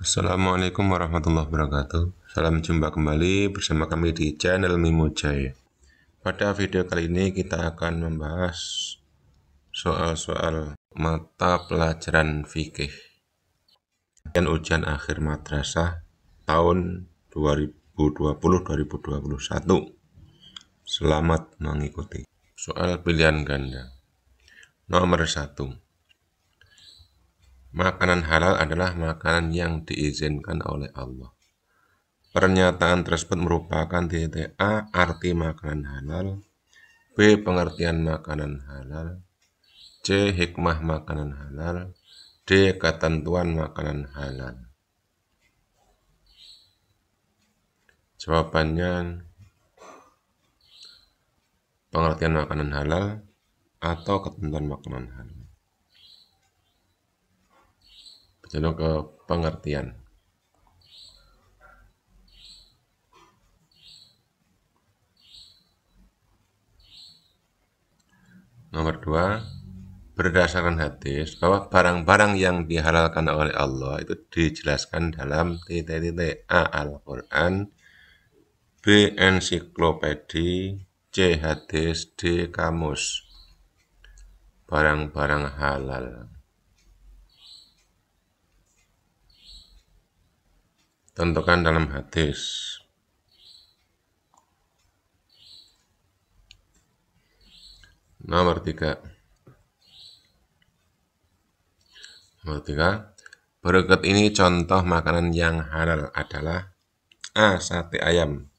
Assalamualaikum warahmatullahi wabarakatuh. Salam jumpa kembali bersama kami di channel Mimo Jaya. Pada video kali ini kita akan membahas soal-soal mata pelajaran fikih dan ujian akhir madrasah tahun 2020-2021. Selamat mengikuti. Soal pilihan ganda. Nomor 1. Makanan halal adalah makanan yang diizinkan oleh Allah. Pernyataan tersebut merupakan titik A. Arti makanan halal, B. Pengertian makanan halal, C. Hikmah makanan halal, D. Ketentuan makanan halal. Jawabannya pengertian makanan halal atau ketentuan makanan halal. Berjalur ke pengertian. Nomor 2, berdasarkan hadis bahwa barang-barang yang dihalalkan oleh Allah itu dijelaskan dalam titik-titik A. Al-Quran, B. Ensiklopedi, C. Hadis, D. Kamus. Barang-barang halal. Tentukan dalam hadis. Nomor 3. Berikut ini contoh makanan yang halal adalah A. Sate ayam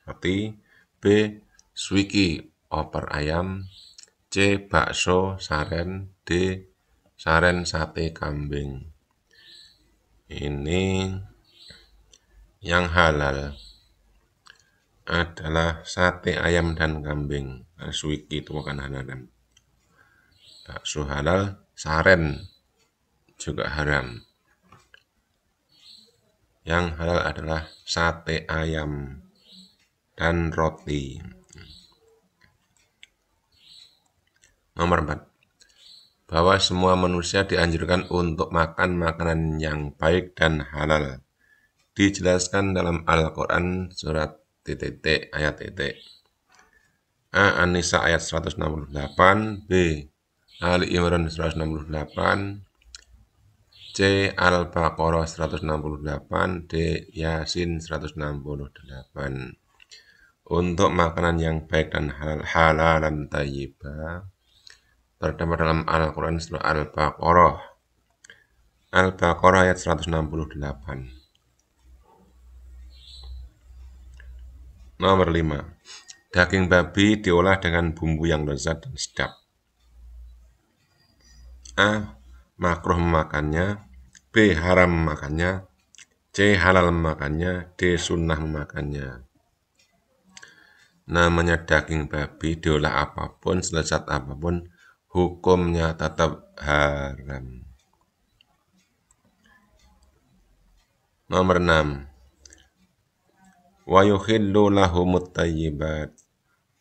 roti, B. Suiki opor ayam, C. Bakso saren, D. Saren sate kambing. Ini yang halal adalah sate ayam dan kambing. Suiki itu bukan halal. Bakso halal, saren juga haram. Yang halal adalah sate ayam dan roti. Nomor 4. Bahwa semua manusia dianjurkan untuk makan makanan yang baik dan halal. Dijelaskan dalam Al-Quran surat titik ayat titik. A. An-Nisa ayat 168, B. Ali Imran 168, C. Al-Baqarah 168, D. Yasin 168. Untuk makanan yang baik dan halalan thayyibah terdapat dalam Al-Quran surah Al-Baqarah. Al-Baqarah ayat 168. Nomor 5. Daging babi diolah dengan bumbu yang lezat dan sedap. A. Makruh memakannya, B. Haram memakannya, C. Halal memakannya, D. Sunnah memakannya. Namanya daging babi diolah apapun, selezat apapun, hukumnya tetap haram. Nomor 6. Wa yuhillu lahumut thayyibat.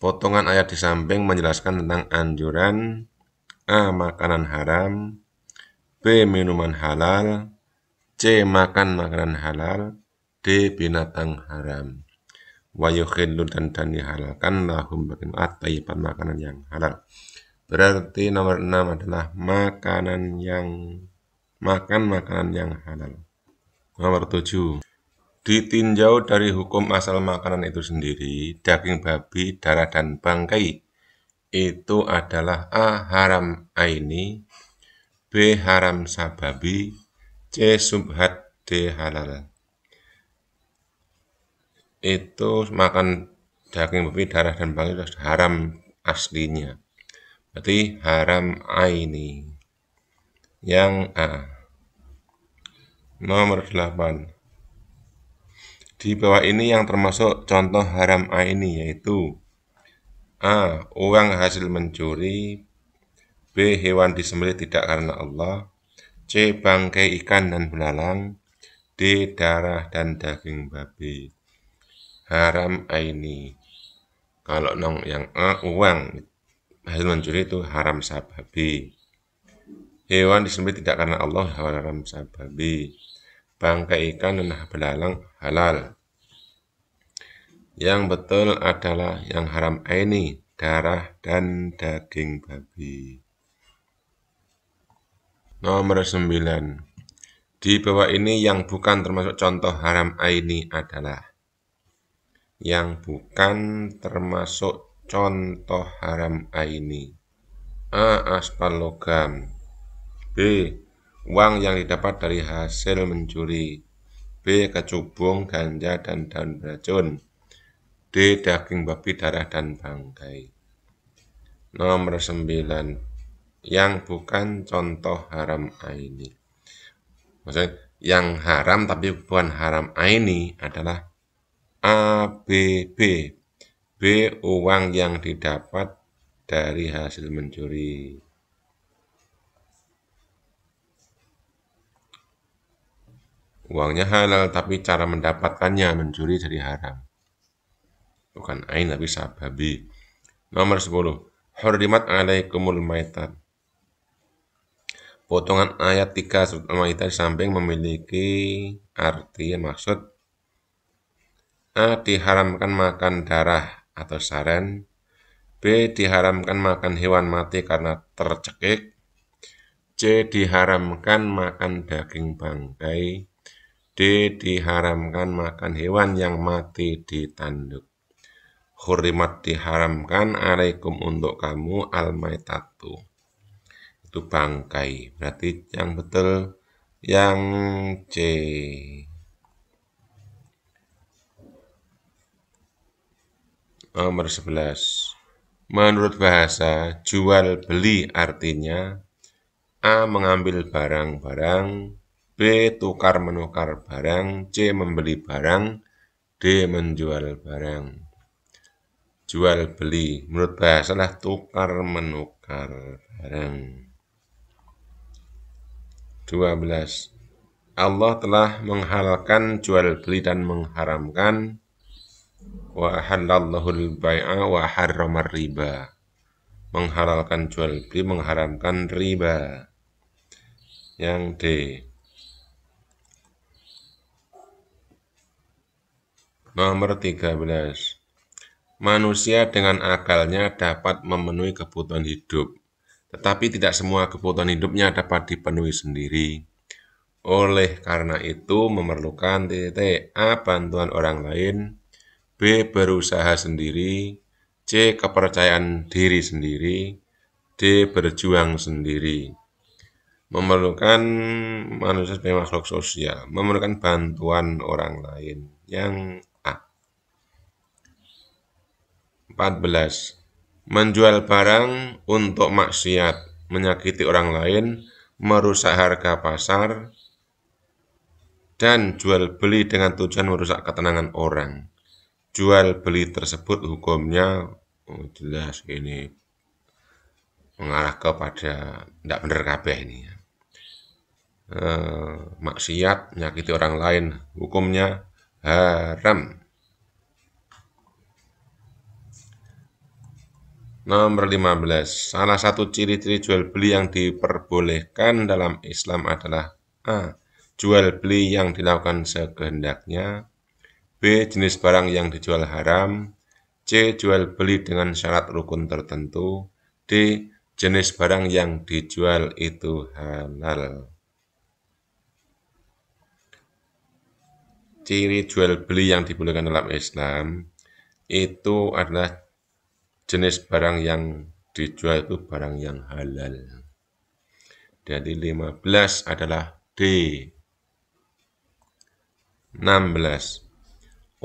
Potongan ayat di samping menjelaskan tentang anjuran A. Makanan haram, B. Minuman halal, C. Makan makanan halal, D. Binatang haram. Wa yuhillu dan dihalalkan lahum bagi at-thayyibat makanan yang halal. Berarti nomor 6 adalah makan makanan yang halal. Nomor 7. Ditinjau dari hukum asal makanan itu sendiri, daging babi, darah, dan bangkai itu adalah A. Haram aini, B. Haram sababi, C. Subhat, D. Halal. Itu makan daging babi, darah, dan bangkai itu haram aslinya. Berarti haram aini. Yang A. Nomor 8. Di bawah ini yang termasuk contoh haram aini yaitu A. Uang hasil mencuri, B. Hewan disembelih tidak karena Allah, C. Bangkai ikan dan belalang, D. Darah dan daging babi. Haram aini. Kalau yang A, uang hasil mencuri itu haram sababi. Hewan disembelih tidak karena Allah, haram sababi. bangkai ikan dan belalang halal. Yang betul adalah yang haram aini, darah dan daging babi. Nomor 9. Di bawah ini yang bukan termasuk contoh haram aini adalah yang bukan termasuk contoh haram aini. A. Aspal logam. B. Uang yang didapat dari hasil mencuri. B. Kecubung, ganja, dan daun beracun. D. Daging babi, darah, dan bangkai. Nomor 9. Yang bukan contoh haram aini. Maksudnya yang haram tapi bukan haram aini adalah A, B, B. B. Uang yang didapat dari hasil mencuri. Uangnya halal tapi cara mendapatkannya mencuri jadi haram. Bukan ain tapi sababi. Nomor 10. Hurrimat alaikumul maitat. Potongan ayat 3 surat Al-Maidah di samping memiliki arti maksud A. Diharamkan makan darah atau saren. B. Diharamkan makan hewan mati karena tercekik. C. Diharamkan makan daging bangkai. D. Diharamkan makan hewan yang mati di tanduk. Hurrimat diharamkan alaikum untuk kamu al-maitatu. Itu bangkai. Berarti yang betul yang C. Nomor 11. Menurut bahasa, jual beli artinya A. Mengambil barang-barang. B. Tukar menukar barang. C. Membeli barang. D. Menjual barang. Jual beli menurut bahasa adalah tukar menukar barang. 12. Allah telah menghalalkan jual beli dan mengharamkan wa halallahu al-bai'a wa harramar riba. Menghalalkan jual beli, mengharamkan riba. Yang D. Nomor 13. Manusia dengan akalnya dapat memenuhi kebutuhan hidup, tetapi tidak semua kebutuhan hidupnya dapat dipenuhi sendiri. Oleh karena itu memerlukan A. Bantuan orang lain. B. Berusaha sendiri. C. Kepercayaan diri sendiri. D. Berjuang sendiri. Memerlukan manusia sebagai makhluk sosial, memerlukan bantuan orang lain. Yang A. 14. Menjual barang untuk maksiat, menyakiti orang lain, merusak harga pasar, dan jual beli dengan tujuan merusak ketenangan orang. Jual beli tersebut hukumnya jelas ini mengarah kepada tidak benar kabeh ini. Maksiat, menyakiti orang lain, hukumnya haram. Nomor 15. Salah satu ciri-ciri jual beli yang diperbolehkan dalam Islam adalah A. Jual beli yang dilakukan sekehendaknya. B. Jenis barang yang dijual haram. C. Jual beli dengan syarat rukun tertentu. D. Jenis barang yang dijual itu halal. Ciri jual beli yang dibolehkan dalam Islam itu adalah jenis barang yang dijual itu barang yang halal. Jadi 15 adalah D. 16.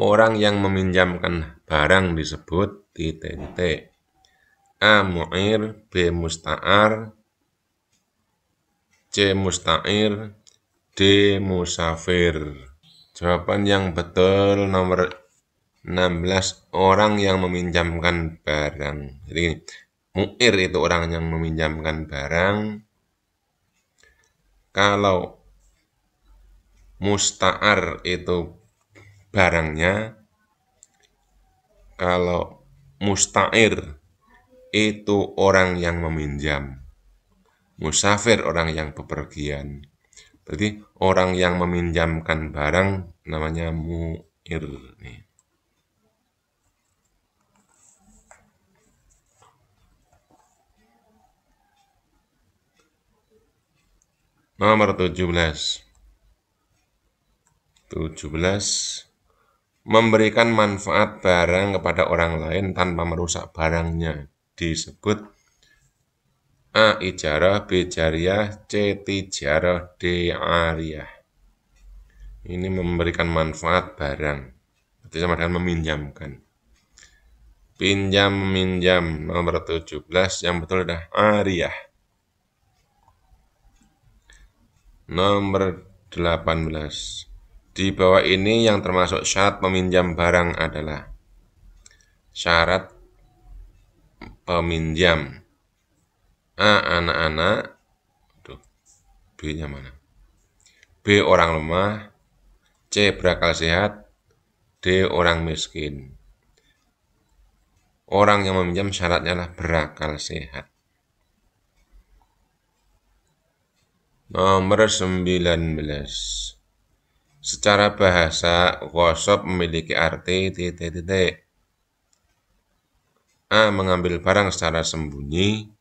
Orang yang meminjamkan barang disebut titik-titik. A. Mu'ir. B. Musta'ar. C. Musta'ir. D. Musafir. Jawaban yang betul nomor 16, orang yang meminjamkan barang. Jadi gini, mu'ir itu orang yang meminjamkan barang. Kalau musta'ar itu barangnya. Kalau musta'ir itu orang yang meminjam. Musafir orang yang bepergian. Berarti orang yang meminjamkan barang namanya mu'ir. Nih. Nomor 17. Memberikan manfaat barang kepada orang lain tanpa merusak barangnya disebut A. Ijarah, B. Jariyah, C. Tijarah, D. Ariyah. Ini memberikan manfaat barang. Berarti sama dengan meminjamkan. Pinjam meminjam nomor 17 yang betul adalah Ariyah. Nomor 18. Di bawah ini yang termasuk syarat meminjam barang adalah syarat peminjam. A. Anak-anak. B-nya mana? B. Orang lemah. C. Berakal sehat. D. Orang miskin. Orang yang meminjam syaratnya adalah berakal sehat. Nomor 19. Secara bahasa, ghosab memiliki arti titik-titik. A. Mengambil barang secara sembunyi.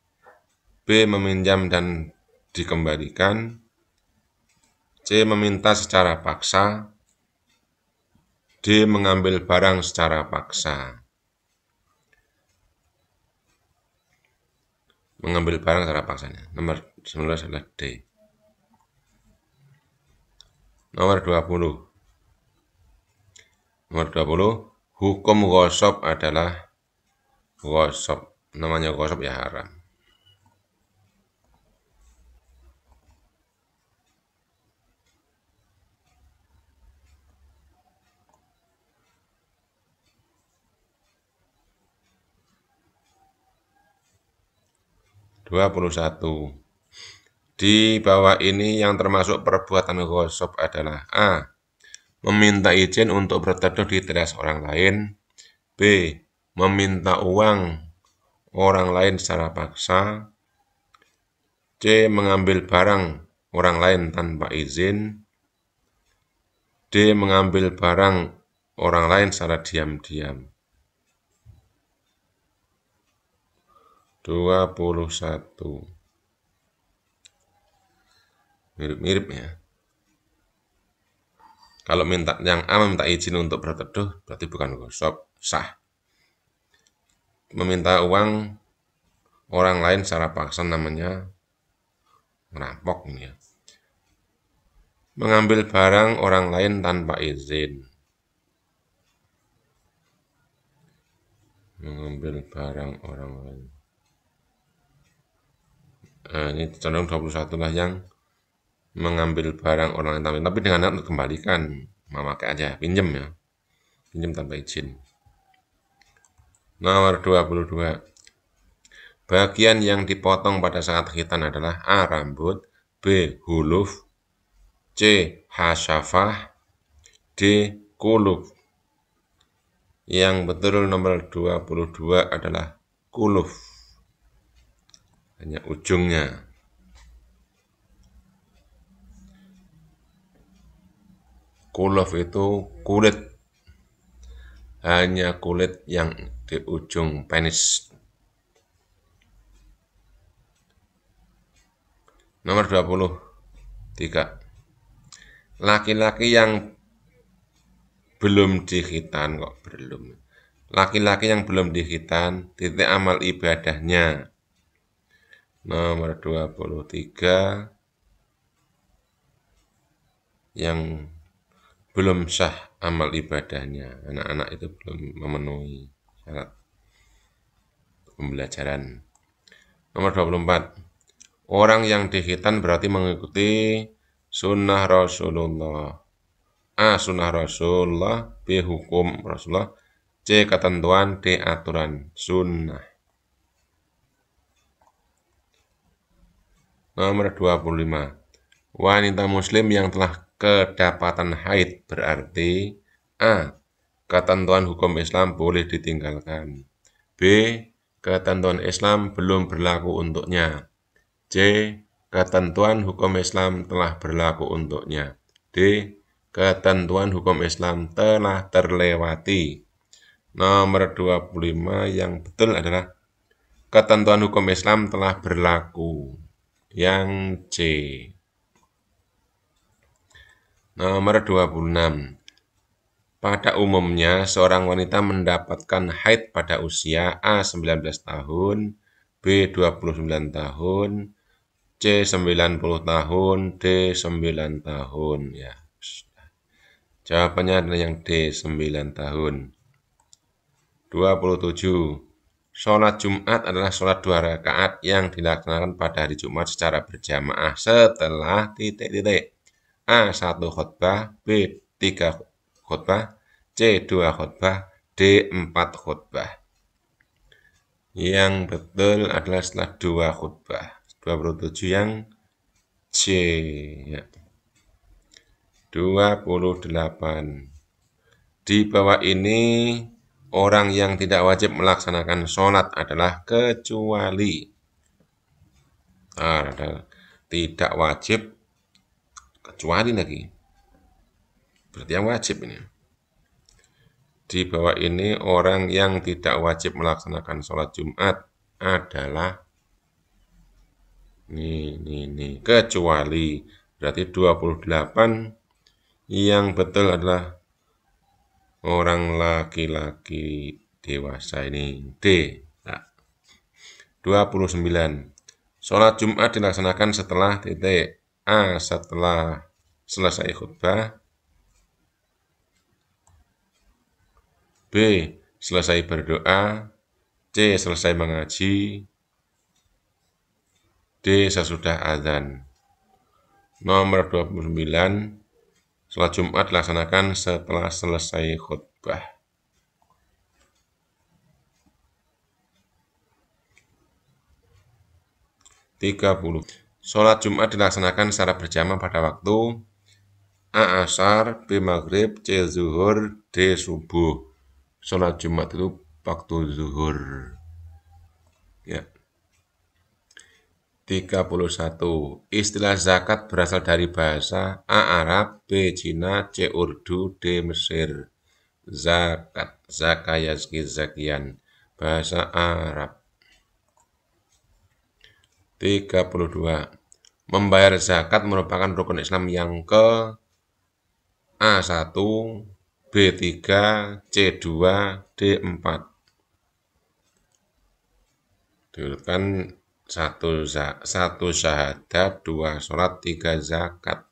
B. Meminjam dan dikembalikan. C. Meminta secara paksa. D. Mengambil barang secara paksa. Mengambil barang secara paksanya. Nomor 19 adalah D. Nomor 20. Nomor 20. Hukum ghosab adalah ghosab. Namanya ghosab ya haram. Di bawah ini yang termasuk perbuatan ghosab adalah A. Meminta izin untuk berteduh di teras orang lain. B. Meminta uang orang lain secara paksa. C. Mengambil barang orang lain tanpa izin. D. Mengambil barang orang lain secara diam-diam. 21. Mirip-mirip ya. Kalau yang A meminta izin untuk berteduh, berarti bukan ghosab, sah. Meminta uang orang lain secara paksa namanya merampok ini ya. Mengambil barang orang lain tanpa izin. Mengambil barang orang lain. Ini condong 21 lah yang mengambil barang orang lain tanpa izin. Tapi dengan untuk kembalikan, memakai aja, pinjam ya. Pinjam tanpa izin. Nomor 22. Bagian yang dipotong pada saat khitan adalah A. Rambut, B. Huluf, C. Hasyafah, D. Kuluf. Yang betul nomor 22 adalah kuluf. Hanya ujungnya. Kuluf itu kulit. Hanya kulit yang di ujung penis. Nomor 23. Laki-laki yang belum dikhitan kok belum. Laki-laki yang belum dikhitan, titik amal ibadahnya. Nomor 23. Yang belum sah amal ibadahnya. Anak-anak itu belum memenuhi syarat pembelajaran. Nomor 24. Orang yang dikhitan berarti mengikuti sunnah Rasulullah. A. Sunnah Rasulullah. B. Hukum Rasulullah. C. Ketentuan. D. Aturan sunnah. Nomor 25. Wanita muslim yang telah kedapatan haid berarti A. Ketentuan hukum Islam boleh ditinggalkan. B. Ketentuan Islam belum berlaku untuknya. C. ketentuan hukum Islam telah berlaku untuknya. D. Ketentuan hukum Islam telah terlewati. Nomor 25 yang betul adalah ketentuan hukum Islam telah berlaku. Yang C. Nomor 26. Pada umumnya, seorang wanita mendapatkan haid pada usia A. 19 tahun, B. 29 tahun, C. 90 tahun, D. 9 tahun. Ya. Jawabannya adalah yang D. 9 tahun. 27. Sholat Jumat adalah sholat 2 rakaat yang dilaksanakan pada hari Jumat secara berjamaah setelah titik-titik. A. 1 khutbah, B. 3 khutbah, C. 2 khutbah, D. 4 khutbah. Yang betul adalah setelah 2 khutbah. 27 yang C. Ya. 28. Di bawah ini orang yang tidak wajib melaksanakan sholat adalah kecuali. Tidak wajib kecuali lagi. Berarti yang wajib ini. Di bawah ini orang yang tidak wajib melaksanakan sholat Jumat adalah ini kecuali. Berarti 28 yang betul adalah orang laki-laki dewasa ini. D. Nah. 29. Sholat Jumat dilaksanakan setelah titik. A. Setelah selesai khutbah, B. Selesai berdoa, C. Selesai mengaji, D. Sesudah azan. Nomor 29. Sholat Jumat dilaksanakan setelah selesai khutbah. Sholat Jumat dilaksanakan secara berjamaah pada waktu A. Asar, B. Maghrib, C. Zuhur, D. Subuh. Sholat Jumat itu waktu zuhur. Ya. 31. Istilah zakat berasal dari bahasa A. Arab, B. Cina, C. Urdu, D. Mesir. Zakat, zakayazki zakian, bahasa Arab. 32. Membayar zakat merupakan rukun Islam yang ke A1, B3, C2, D4. Diurutkan 1 syahadat, 2 sholat, 3 zakat.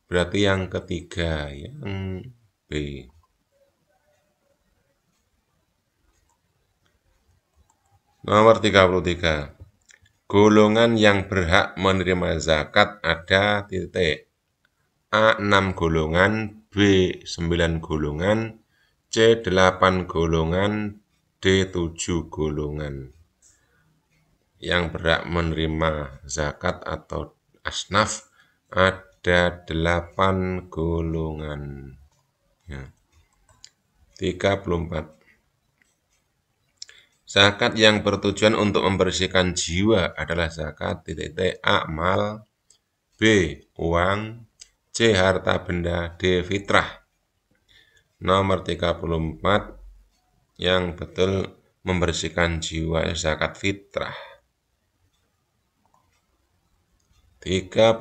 Berarti yang ketiga, yang B. Nomor 33. Golongan yang berhak menerima zakat ada titik. A. 6 golongan, B. 9 golongan, C. 8 golongan, D. 7 golongan. Yang berhak menerima zakat atau asnaf ada 8 golongan. Ya. 34. Zakat yang bertujuan untuk membersihkan jiwa adalah zakat titik-titik. A. Mal, B. Uang, C. Harta benda, D. Fitrah. Nomor 34 yang betul membersihkan jiwa zakat fitrah. 35.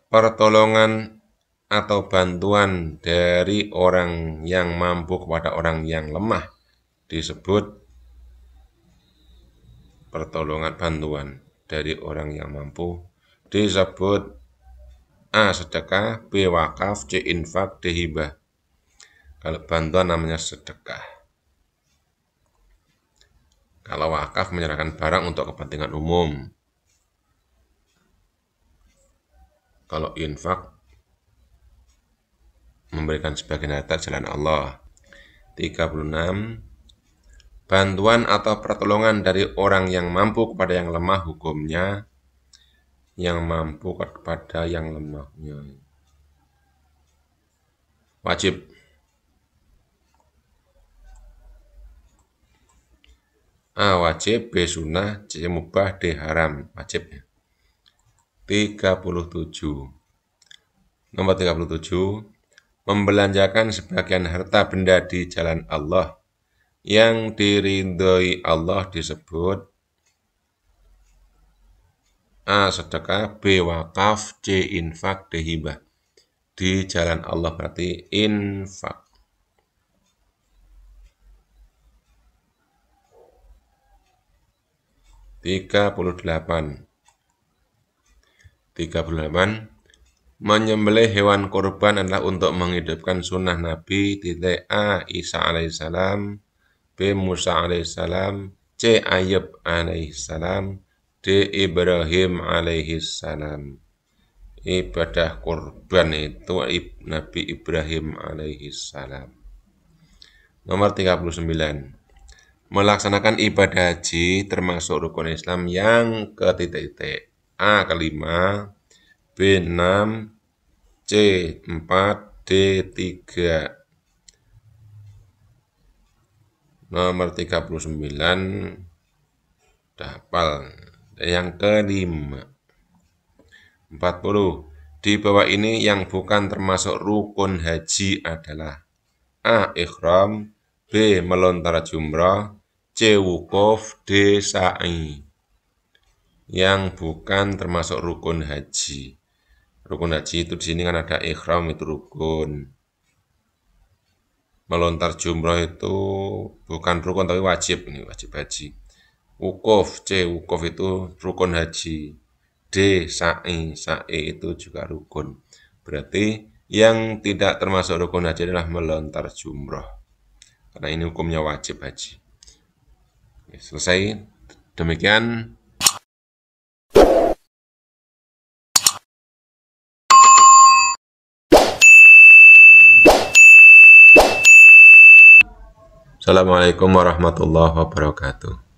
Pertolongan atau bantuan dari orang yang mampu kepada orang yang lemah disebut pertolongan bantuan dari orang yang mampu disebut A. Sedekah, B. Wakaf, C. Infak, D. Hibah. Kalau bantuan namanya sedekah. Kalau wakaf menyerahkan barang untuk kepentingan umum. Kalau infak memberikan sebagian harta jalan Allah. 36. Bantuan atau pertolongan dari orang yang mampu kepada yang lemah hukumnya yang mampu kepada yang lemahnya wajib. A. Wajib, B. Sunnah, C. Mubah, D. Haram. Wajib. 37. Nomor 37. Membelanjakan sebagian harta benda di jalan Allah yang diridhoi Allah disebut A. Sedekah, B. Wakaf, C. Infak, D. Hibah. Di jalan Allah berarti infak. 38. Menyembelih hewan kurban adalah untuk menghidupkan sunnah Nabi. A. Isa alaihissalam, B. Musa alaihissalam, C. Ayub alaihissalam, D. Ibrahim alaihissalam. Ibadah kurban itu Nabi Ibrahim alaihissalam. Nomor 39. Melaksanakan ibadah haji termasuk rukun Islam yang ketitik. A. 5, B. 6, C. 4, D. 3. Nomor 39 hafal. Yang kelima. 40. Di bawah ini yang bukan termasuk rukun haji adalah A. Ihram, B. Melontar jumrah, C. Wukuf, D. Sa'i. Yang bukan termasuk rukun haji. Rukun haji itu di sini kan ada ihram, itu rukun. Melontar jumrah itu bukan rukun tapi wajib, ini wajib haji. Wukuf, C. Wukuf itu rukun haji. D. Sa'i, sa'i itu juga rukun. Berarti yang tidak termasuk rukun haji adalah melontar jumrah. Karena ini hukumnya wajib haji. Selesai. Demikian. Assalamualaikum warahmatullahi wabarakatuh.